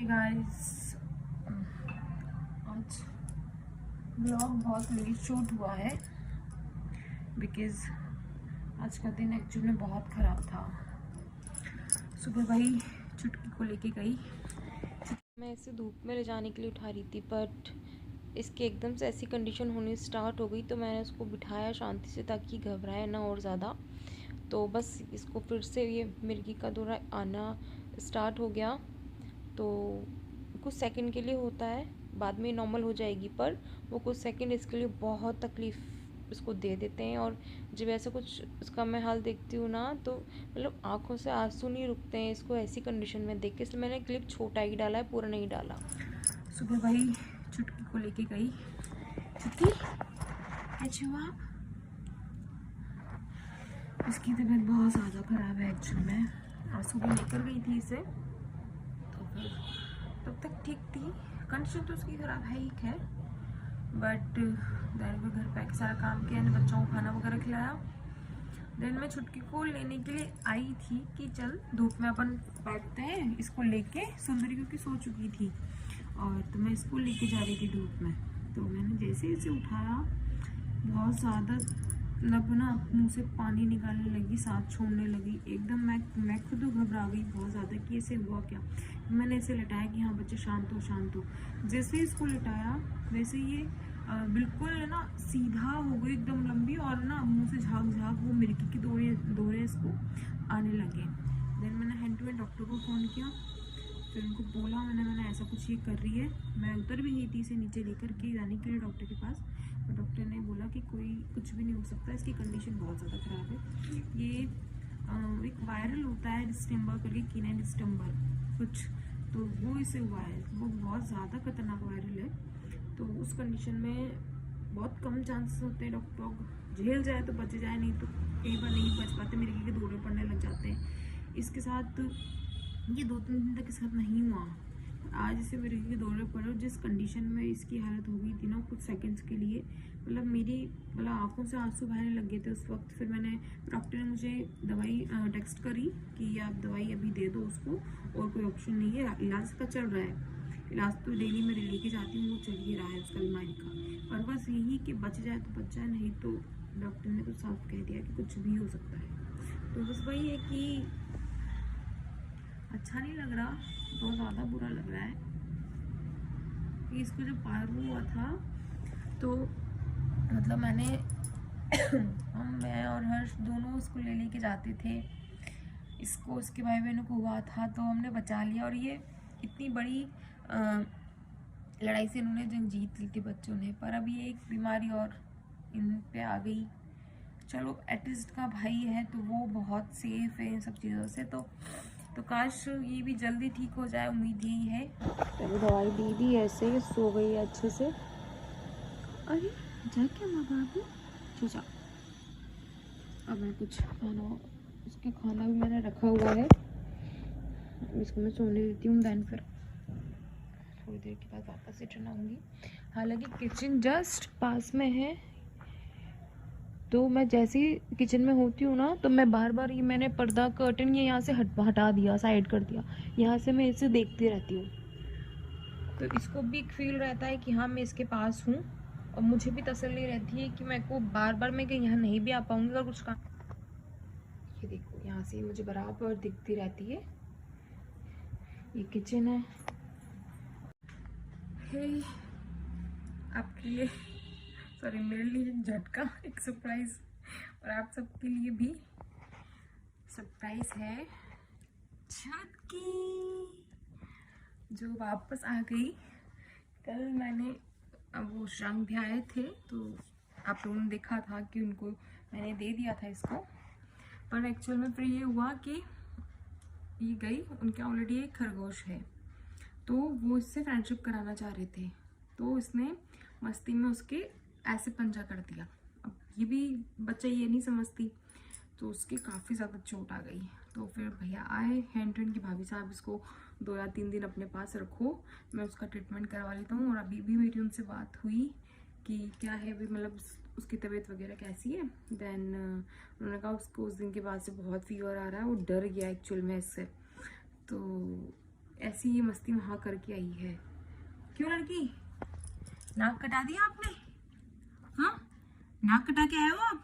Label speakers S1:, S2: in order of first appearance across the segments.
S1: Guys, आज blog बहुत late shoot हुआ है बिकॉज़ आज का दिन एक्चुअली में बहुत ख़राब था। सुबह भाई चुटकी को लेके गई, मैं इसे धूप में ले जाने के लिए उठा रही थी, बट इसकी एकदम से ऐसी कंडीशन होनी स्टार्ट हो गई तो मैंने उसको बिठाया शांति से ताकि घबराए ना और ज़्यादा। तो बस इसको फिर से ये मिर्गी का दौरा आना स्टार्ट हो गया। तो कुछ सेकंड के लिए होता है, बाद में नॉर्मल हो जाएगी, पर वो कुछ सेकंड इसके लिए बहुत तकलीफ़ इसको दे देते हैं। और जब ऐसा कुछ उसका मैं हाल देखती हूँ ना, तो मतलब आंखों से आंसू नहीं रुकते हैं इसको ऐसी कंडीशन में देख के, इसलिए मैंने क्लिप छोटा ही डाला है, पूरा नहीं डाला। सुबह भाई चुटकी को लेके गई। चुटकी कैसे हुआ? इसकी तबीयत बहुत ज़्यादा ख़राब है एक्चुअली में, और सुबह लेकर गई थी इसे, तो फिर तब तक ठीक थी। कंडीशन तो उसकी ख़राब है ही खैर, बट देन मैं घर पे सारा काम किया, बच्चों को खाना वगैरह खिलाया। देन मैं छुटकी को लेने के लिए आई थी कि चल धूप में अपन बैठते हैं, इसको लेके। सुंदरी क्योंकि सो चुकी थी और तो मैं इसको लेके जा रही थी धूप में। तो मैंने जैसे इसे उठाया, बहुत ज़्यादा मतलब ना मुँह से पानी निकालने लगी, सांस छोड़ने लगी एकदम। मैं खुद घबरा गई बहुत ज़्यादा कि इसे हुआ क्या। मैंने इसे लिटाया कि हाँ बच्चे शांत हो शांत हो। जैसे ही इसको लिटाया वैसे ये बिल्कुल है ना सीधा हो गई एकदम लंबी, और ना मुंह से झाग झाग वो मिर्गी के दौरे इसको आने लगे। देन मैंने हैंड टू हैंड डॉक्टर को फ़ोन किया, फिर उनको बोला मैंने ऐसा कुछ ये कर रही है। मैं उतर भी गई थी इसे नीचे लेकर के जाने के लिए डॉक्टर के पास, और डॉक्टर ने बोला कि कोई कुछ भी नहीं हो सकता, इसकी कंडीशन बहुत ज़्यादा ख़राब है। ये एक वायरल होता है डिस्टेंबर करके, कीनाइन डिस्टेंबर कुछ, तो वो इसे हुआ है। वो बहुत ज़्यादा खतरनाक वायरल है, तो उस कंडीशन में बहुत कम चांसेस होते हैं डॉग झेल जाए तो बच जाए, नहीं तो कई बार नहीं बच पाते, मिर्गी के दौरे पड़ने लग जाते हैं। इसके साथ ये 2-3 दिन तक इसके साथ नहीं हुआ, आज इसे मिर्गी के दौरे पड़े। जिस कंडीशन में इसकी हालत हो गई थी ना कुछ सेकंड्स के लिए, मतलब आंखों से आंसू बहने लग गए थे उस वक्त। फिर डॉक्टर ने मुझे दवाई टेक्स्ट करी कि आप दवाई अभी दे दो उसको, और कोई ऑप्शन नहीं है, इलाज का चल रहा है। इलाज तो डेली मैं लेके जाती हूँ, वो चल ही रहा है उसका बीमारी का, पर बस यही कि बच जाए तो बच जाए, नहीं तो डॉक्टर ने तो साफ कह दिया कि कुछ भी हो सकता है। तो बस वही है कि अच्छा नहीं लग रहा, बहुत ज़्यादा बुरा लग रहा है कि इसको जब पारू हुआ था तो मतलब मैं और हर्ष दोनों उसको ले के जाते थे। इसको उसके भाई बहनों को हुआ था तो हमने बचा लिया, और ये इतनी बड़ी लड़ाई से इन्होंने जंग जीत ली थी बच्चों ने, पर अब ये एक बीमारी और इन पे आ गई। चलो एटलीस्ट का भाई है तो वो बहुत सेफ है इन सब चीज़ों से, तो काश ये भी जल्दी ठीक हो जाए, उम्मीद यही है। तो दवाई दे दी, ऐसे ही सो गई है अच्छे से। अरे जा क्या माँ बाबू, सो जा। अब मैं कुछ उसके खाना भी मैंने रखा हुआ है, इसको मैं सोने देती हूँ, देन फिर थोड़ी देर के बाद वापस रिटर्न आऊँगी। हालांकि किचन जस्ट पास में है, तो मैं जैसे ही किचन में होती हूँ ना तो मैं बार बार ये मैंने पर्दा कर्टन ये यहाँ से हटा दिया, साइड कर दिया, यहाँ से मैं इसे देखती रहती हूँ। तो इसको भी एक फील रहता है कि हाँ मैं इसके पास हूँ, और मुझे भी तसल्ली रहती है कि मैं को बार बार मैं कहीं यहाँ नहीं भी आ पाऊँगी अगर कुछ काम। ये देखो यहाँ से मुझे बराबर दिखती रहती है। ये किचन है। हे आपके लिए, सॉरी मेरे लिए झटका, एक सरप्राइज, और आप सबके लिए भी सरप्राइज है। छुटकी जो वापस आ गई। कल मैंने वो रंग भी आए थे तो आप लोगों ने देखा था कि उनको मैंने दे दिया था इसको, पर एक्चुअल में फिर ये हुआ कि ये गई, उनके ऑलरेडी एक खरगोश है, तो वो इससे फ्रेंडशिप कराना चाह रहे थे, तो इसने मस्ती में उसके ऐसे पंजा कर दिया। अब ये भी बच्चा ये नहीं समझती, तो उसके काफ़ी ज़्यादा चोट आ गई। तो फिर भैया आए हैंड टू हैंड की, भाभी साहब इसको 2 या 3 दिन अपने पास रखो, मैं उसका ट्रीटमेंट करवा लेता हूँ। और अभी भी मेरी उनसे बात हुई कि क्या है भी, मतलब उसकी तबीयत वगैरह कैसी है। देन उन्होंने कहा उसको उस दिन के बाद से बहुत फीवर आ रहा है, वो डर गया एक्चुअल में इससे। तो ऐसी ये मस्ती वहाँ करके आई है। क्यों लड़की, नाक कटा दिया आपने? हाँ, नाक कटा के आए हो आप?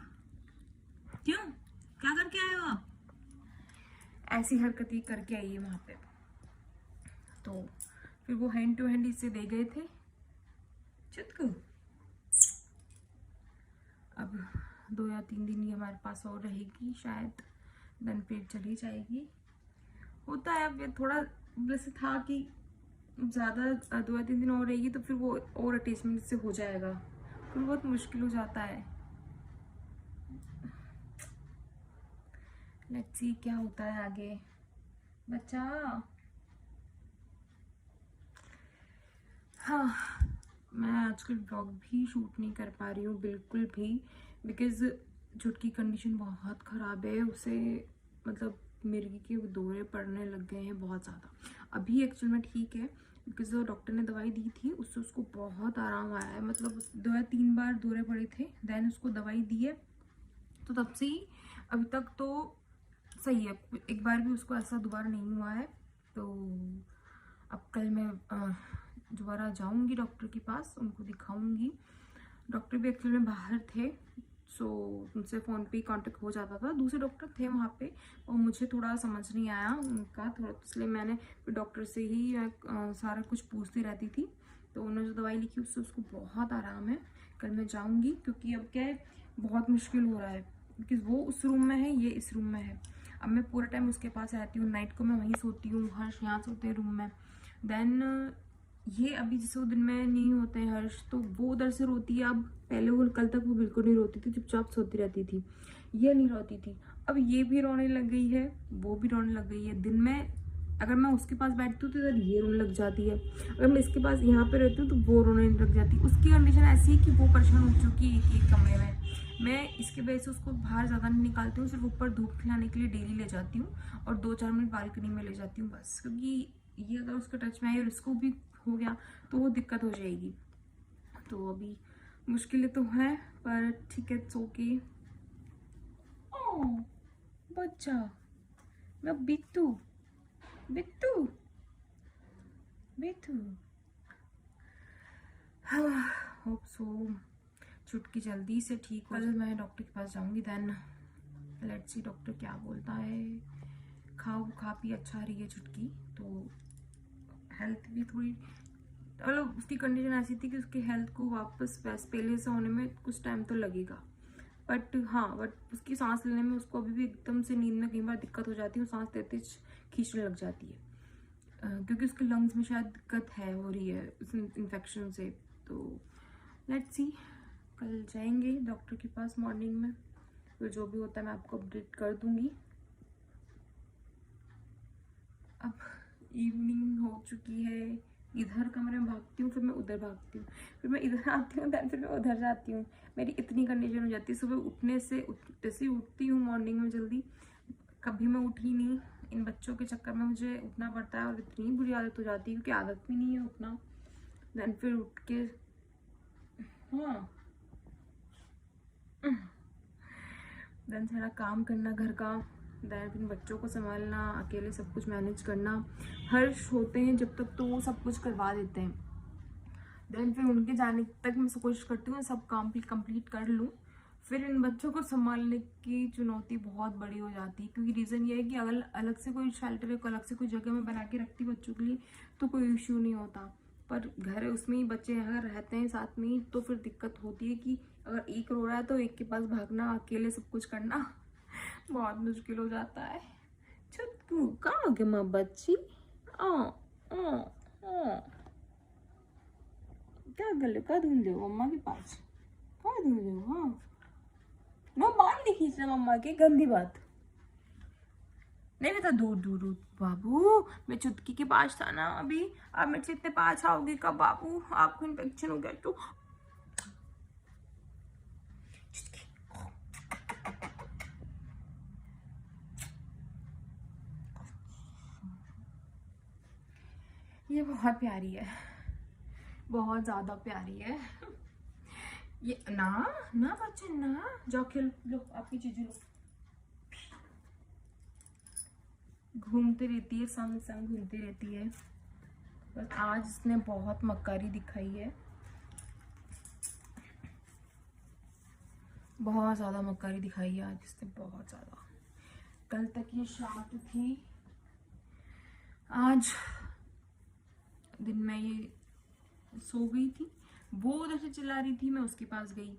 S1: क्यों, क्या करके आए हो आप? ऐसी हरकतें करके आई है वहाँ पे। तो फिर वो हैंड टू हैंड इससे दे गए थे चुटकू। अब 2 या 3 दिन ये हमारे पास और रहेगी शायद, देन फिर चली जाएगी। होता है अब ये थोड़ा वैसे था कि ज़्यादा 2 या 3 दिन और रहेगी तो फिर वो और अटैचमेंट से हो जाएगा, फिर बहुत मुश्किल हो जाता है। लेट्स सी क्या होता है आगे। बच्चा, हाँ, मैं आजकल ब्लॉग भी शूट नहीं कर पा रही हूँ बिल्कुल भी, बिकॉज़ छुटकी कंडीशन बहुत ख़राब है। उसे मतलब मिर्गी के दौरे पड़ने लग गए हैं बहुत ज़्यादा। अभी एक्चुअल में ठीक है, बिकॉज जो डॉक्टर ने दवाई दी थी उससे उसको बहुत आराम आया है। मतलब 2 या 3 बार दौरे पड़े थे, देन उसको दवाई दी है, तो तब से ही अभी तक तो सही है। एक बार भी उसको ऐसा दोबारा नहीं हुआ है। तो अब कल मैं दोबारा जाऊंगी डॉक्टर के पास, उनको दिखाऊंगी। डॉक्टर भी एक्चुअली में बाहर थे, सो उनसे फ़ोन पे कांटेक्ट हो जाता था। दूसरे डॉक्टर थे वहाँ पे और मुझे थोड़ा समझ नहीं आया उनका थोड़ा, इसलिए मैंने डॉक्टर से ही सारा कुछ पूछती रहती थी। तो उन्होंने जो दवाई लिखी उससे उसको बहुत आराम है। कल मैं जाऊँगी, क्योंकि अब क्या है बहुत मुश्किल हो रहा है, क्योंकि वो उस रूम में है, ये इस रूम में है। अब मैं पूरा टाइम उसके पास रहती हूँ, नाइट को मैं वहीं सोती हूँ, हर्ष यहाँ सोते हैं रूम में। देन ये अभी जैसे वो दिन में नहीं होते हैं हर्ष, तो वो उधर से रोती है। अब पहले वो कल तक वो बिल्कुल नहीं रोती थी, चुपचाप सोती रहती थी, ये नहीं रोती थी। अब ये भी रोने लग गई है, वो भी रोने लग गई है। दिन में अगर मैं उसके पास बैठती हूँ तो इधर ये रोने लग जाती है, अगर मैं इसके पास यहाँ पे रहती हूँ तो वो रोने लग जाती है। उसकी कंडीशन ऐसी है कि वो परेशान हो चुकी है एक कमरे में। मैं इसके वजह से उसको बाहर ज़्यादा नहीं निकालती हूँ, सिर्फ ऊपर धूप खिलाने के लिए डेली ले जाती हूँ और 2-4 मिनट बालकनी में ले जाती हूँ बस, क्योंकि ये अगर उसके टच में आई और इसको भी हो गया तो वो दिक्कत हो जाएगी। तो अभी मुश्किलें तो हैं, पर ठीक है, इट्स ओके। ओह बच्चा, मैं बिट्टू बिट्टू बिट्टू। होप सो छुटकी जल्दी से ठीक हो। कल मैं डॉक्टर के पास जाऊंगी, देन लेट्स सी डॉक्टर क्या बोलता है। खा पी अच्छा रही है छुटकी, तो हेल्थ भी थोड़ी, मतलब उसकी कंडीशन ऐसी थी कि उसकी हेल्थ को वापस पहले से होने में कुछ टाइम तो लगेगा। बट उसकी सांस लेने में उसको अभी भी एकदम से नींद में कई बार दिक्कत हो जाती है, सांस लेते खींचने लग जाती है, क्योंकि उसके लंग्स में शायद दिक्कत हो रही है उस इन्फेक्शन से। तो लेट्स सी, कल जाएंगे डॉक्टर के पास मॉर्निंग में, तो जो भी होता है मैं आपको अपडेट कर दूंगी। अब इवनिंग हो चुकी है, इधर कमरे में भागती हूँ, फिर मैं उधर भागती हूँ, फिर मैं इधर आती हूँ, फिर मैं उधर जाती हूँ। मेरी इतनी कंडीशन हो जाती है। सुबह उठने से जैसे ही उठती हूँ मॉर्निंग में जल्दी, कभी मैं उठी नहीं, इन बच्चों के चक्कर में मुझे उठना पड़ता है और इतनी बुरी आदत हो जाती है, क्योंकि आदत भी नहीं है उठना। देन फिर उठ के हाँ देन सारा काम करना घर का, देन फिर बच्चों को संभालना, अकेले सब कुछ मैनेज करना। हर्ष होते हैं जब तक तो वो सब कुछ करवा देते हैं, देन फिर उनके जाने तक मैं कोशिश करती हूँ सब काम भी कंप्लीट कर लूँ। फिर इन बच्चों को संभालने की चुनौती बहुत बड़ी हो जाती है, क्योंकि रीज़न ये है कि अगर अलग से कोई शेल्टर है, अलग से कोई जगह में बना के रखती बच्चों के लिए तो कोई इश्यू नहीं होता, पर घर है उसमें ही बच्चे अगर रहते हैं साथ में ही तो फिर दिक्कत होती है कि अगर एक रो रहा है तो एक के पास भागना, अकेले सब कुछ करना बहुत मुश्किल हो जाता है। छुटकू कहाँ हो गया माँ बच्ची? क्या कर लो, क्या ढूंढ लो मम्मा के पास, क्या ढूंढ लो? हाँ नो, बाल नहीं खींचना मम्मा के, गंदी बात नहीं बेटा, दूर दूर दूर। बाबू मैं चुटकी के पास था ना अभी, आप मेरे से इतने पास आओगे कब बाबू? आपको इन्फेक्शन हो गया तो ये बहुत प्यारी है, बहुत ज्यादा प्यारी है ये। ना ना बच्चे ना, जाओ खेल लो, आपकी चीजें लो। घूमती रहती है, संग संग घूमती रहती है। बस आज इसने बहुत मक्कारी दिखाई है, बहुत ज़्यादा मक्कारी दिखाई है आज इसने, बहुत ज़्यादा। कल तक ये शांत थी, आज दिन में ये सो गई थी। वो उधर से चिल्ला रही थी, मैं उसके पास गई,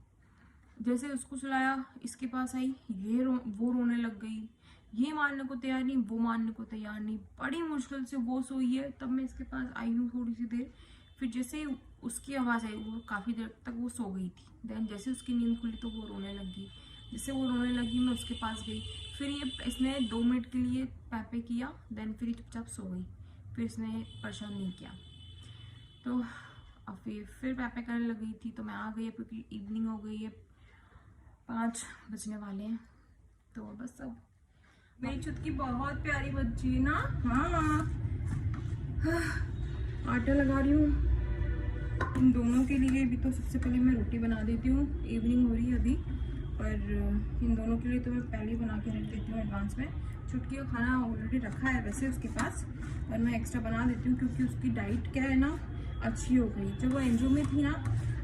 S1: जैसे उसको सुलाया इसके पास आई, वो रोने लग गई। ये मानने को तैयार नहीं, वो मानने को तैयार नहीं। बड़ी मुश्किल से वो सोई है, तब मैं इसके पास आई हूँ थोड़ी सी देर। फिर जैसे उसकी आवाज़ आई, वो काफ़ी देर तक वो सो गई थी। देन जैसे उसकी नींद खुली तो वो रोने लगी। जैसे वो रोने लगी मैं उसके पास गई, फिर इसने 2 मिनट के लिए पैपे किया, देन फिर चुपचाप सो गई। फिर इसने परेशान नहीं किया। तो अब फिर पैपे करने लग गई थी, तो मैं आ गई क्योंकि इवनिंग हो गई है, 5 बजने वाले हैं। तो बस अब मेरी चुटकी बहुत प्यारी बच्ची है ना। हाँ, आटा लगा रही हूँ इन दोनों के लिए भी। तो सबसे पहले मैं रोटी बना देती हूँ, इवनिंग हो रही है अभी, पर इन दोनों के लिए तो मैं पहले ही बना के रख देती हूँ एडवांस में। चुटकी का खाना ऑलरेडी रखा है वैसे उसके पास, और मैं एक्स्ट्रा बना देती हूँ क्योंकि उसकी डाइट क्या है ना, अच्छी हो गई। जब वो एनजीओ में थी ना,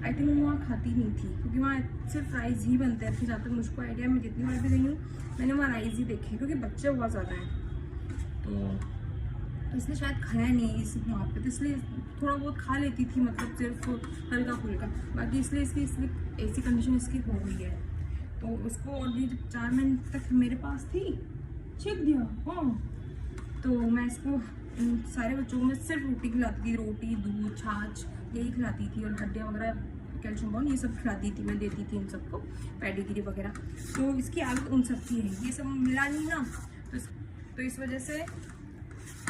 S1: आई थिंक वो वहाँ खाती नहीं थी, क्योंकि वहाँ सिर्फ राइस ही बनते थे जहाँ तक मुझको आइडिया। मैं जितनी बार भी गई हूँ मैंने वहाँ राइस ही देखे, क्योंकि बच्चे बहुत ज़्यादा हैं। तो इसलिए शायद खाया नहीं इस वहाँ पे, तो इसलिए थोड़ा बहुत खा लेती थी, मतलब सिर्फ हल्का फुल्का। बाकी इसलिए ऐसी कंडीशन इसकी हो गई है। तो उसको ऑलरेडी जब 4 मिनट तक मेरे पास थी, छींक दिया। हाँ, तो मैं इसको सारे बच्चों को मैं सिर्फ रोटी खिलाती थी, रोटी, दूध, छाछ यही खिलाती थी, और हड्डियाँ वगैरह, कैल्शियम बॉन ये सब खिलाती थी, मैं देती थी इन सबको, पेडिग्री वगैरह। तो इसकी आदत उन सब की है, ये सब मिला नहीं ना, तो इस वजह से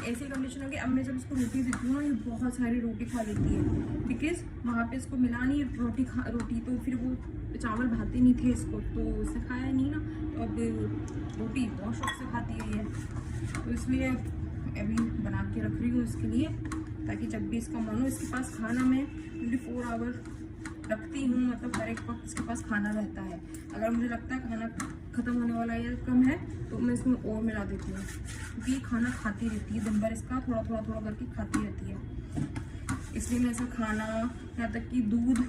S1: ऐसी कंडीशन हो गई। अब मैं जब इसको रोटी देती हूँ ना, ये बहुत सारी रोटी खा लेती है, बिकॉज वहाँ पे इसको मिला नहीं रोटी, तो फिर वो चावल भाते नहीं थे इसको, तो उसने खाया नहीं ना, तो अब रोटी बहुत शौक से खाती है ये। तो इसलिए अभी बना के रख रही हूँ इसके लिए, ताकि जब भी इसका मन हो, इसके पास खाना मैं 24 आवर रखती हूँ, मतलब हर एक वक्त इसके पास खाना रहता है। अगर मुझे लगता है खाना ख़त्म होने वाला है या कम है, तो मैं इसमें और मिला देती हूँ, क्योंकि खाना खाती रहती है दिन भर, इसका थोड़ा थोड़ा करके खाती रहती है। इसलिए मैं इसका खाना, यहाँ तक कि दूध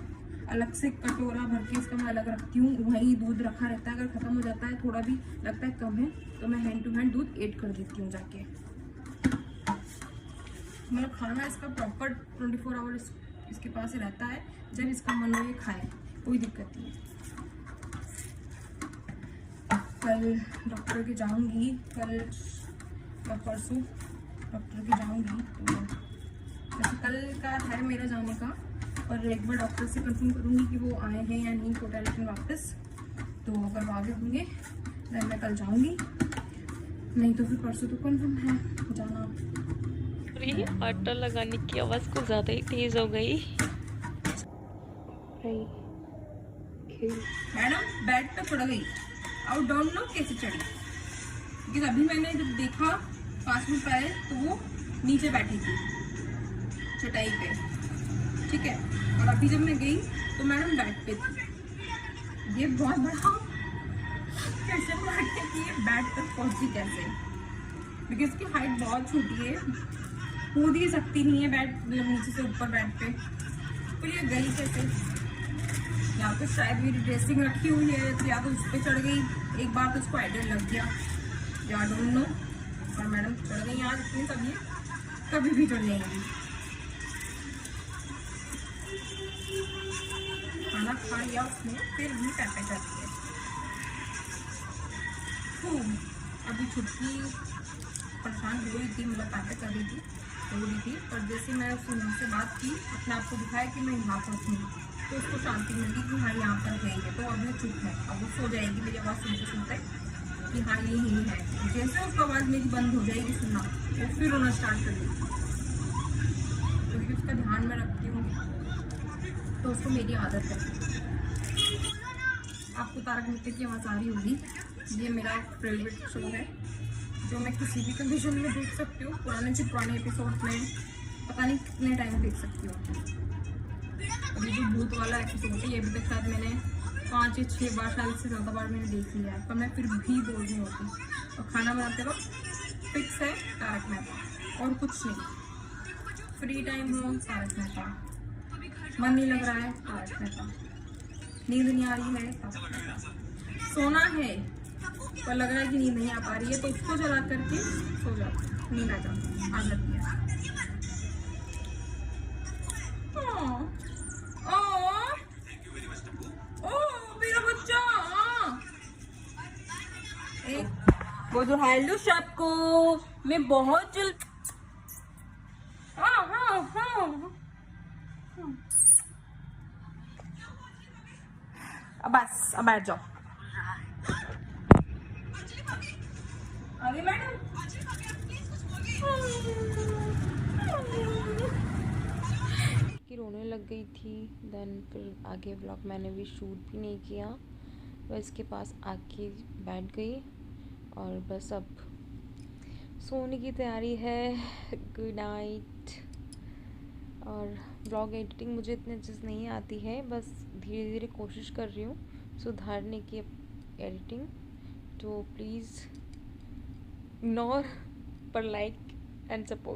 S1: अलग से कटोरा भर के इसका मैं अलग रखती हूँ, वहीं दूध रखा रहता है। अगर ख़त्म हो जाता है, थोड़ा भी लगता है कम है, तो मैं हैंड टू हैंड दूध ऐड कर देती हूँ जाके। मतलब खाना इसका प्रॉपर 24 आवर इसके पास ही रहता है, जब इसका मन हो ये खाए, कोई दिक्कत नहीं। कल डॉक्टर के जाऊंगी, कल या परसों डॉक्टर के जाऊंगी, तो वैसे कल का है मेरा जाने का, और एक बार डॉक्टर से कंफर्म करूंगी कि वो आए हैं या नहीं कोटा लेकिन वापस। तो अगर वो आगे होंगे तो मैं कल जाऊंगी, नहीं तो फिर परसों तो कंफर्म है जाना।
S2: आटा लगाने की आवाज़ कुछ ज़्यादा ही तेज हो गई।
S1: मैडम बेड पे चढ़ गई, और डोंट नो कैसे चढ़ी, क्योंकि अभी मैंने जब देखा 5 मिनट पहले तो वो नीचे बैठी थी चटाई पे, ठीक है, और अभी जब मैं गई तो मैडम बेड पे थी। ये बहुत बड़ा कैसे मारने की बेड तक पहुंची कैसे, क्योंकि इसकी हाइट बहुत छोटी है, कूद ही सकती नहीं है बेड, मतलब नीचे से ऊपर बेड पे। फिर ये गई कैसे, या तो शायद मेरी ड्रेसिंग रखी हुई है, तो या तो उस पर चढ़ गई, एक बार तो उसको आइडिया लग गया, या डोंट नो। और मैडम चढ़ गई आज इतनी सब, ये कभी भी चढ़ जाएंगी। खाना खा लिया उसने, फिर भी पैपे करती है खूब। अभी छुट्टी परेशान हो रही थी, मतलब पैपे कर रही थी, हो रही थी, पर जैसे मैं उससे बात की, अपने आप को दिखाया कि मैं यहाँ पर हूँ, तो उसको शांति मिली कि हाँ यहाँ पर है ये, तो अब वो चुप है, अब वो सो जाएगी मेरी आवाज़ सुनते सुनते कि हाँ ये ही है। जैसे उसकी आवाज़ मेरी बंद हो जाएगी सुनना, वो फिर रोना स्टार्ट कर देगी, क्योंकि उसका ध्यान में रखती हूँ, तो उसको मेरी आदत है। आपको तारक मेहता की आवाज़ आ रही होगी, ये मेरा फेवरेट शो है, जो मैं किसी भी कंडीशन में देख सकती हूँ। पुराने से पुराने एपिसोड में पता नहीं कितने टाइम देख सकती हूँ। अभी जो भूत वाला एपिसोड है, ये अभी तक शायद मैंने 5 या 6 बार, शायद से ज़्यादा बार मैंने देख लिया है, पर मैं फिर भी बोर नहीं होती। और खाना बनाते वक्त फिक्स है तारक मेहता और कुछ नहीं। फ्री टाइम हो तारक मेहता, मन नहीं लग रहा है तारक मेहता, नींद नहीं आ रही है तारक मेहता, सोना है पर लग रहा है कि नींद नहीं आ पा रही है तो उसको जला करके सो जाती हूँ, नींद आ जाती है, आदत है। मेरा बच्चा वो जो हेलो सबको मैं बहुत जल्द अब बस अब बैठ जाओ। अरे मैडम
S2: कि रोने लग गई थी। देन फिर आगे व्लॉग मैंने भी शूट भी नहीं किया, बस इसके पास आके बैठ गई और बस अब सोने की तैयारी है। Good night. और व्लॉग एडिटिंग मुझे इतनी अच्छे से नहीं आती है, बस धीरे धीरे कोशिश कर रही हूँ सुधारने की एडिटिंग, तो प्लीज़ इग्नोर पर लाइक एंड सपोर्ट।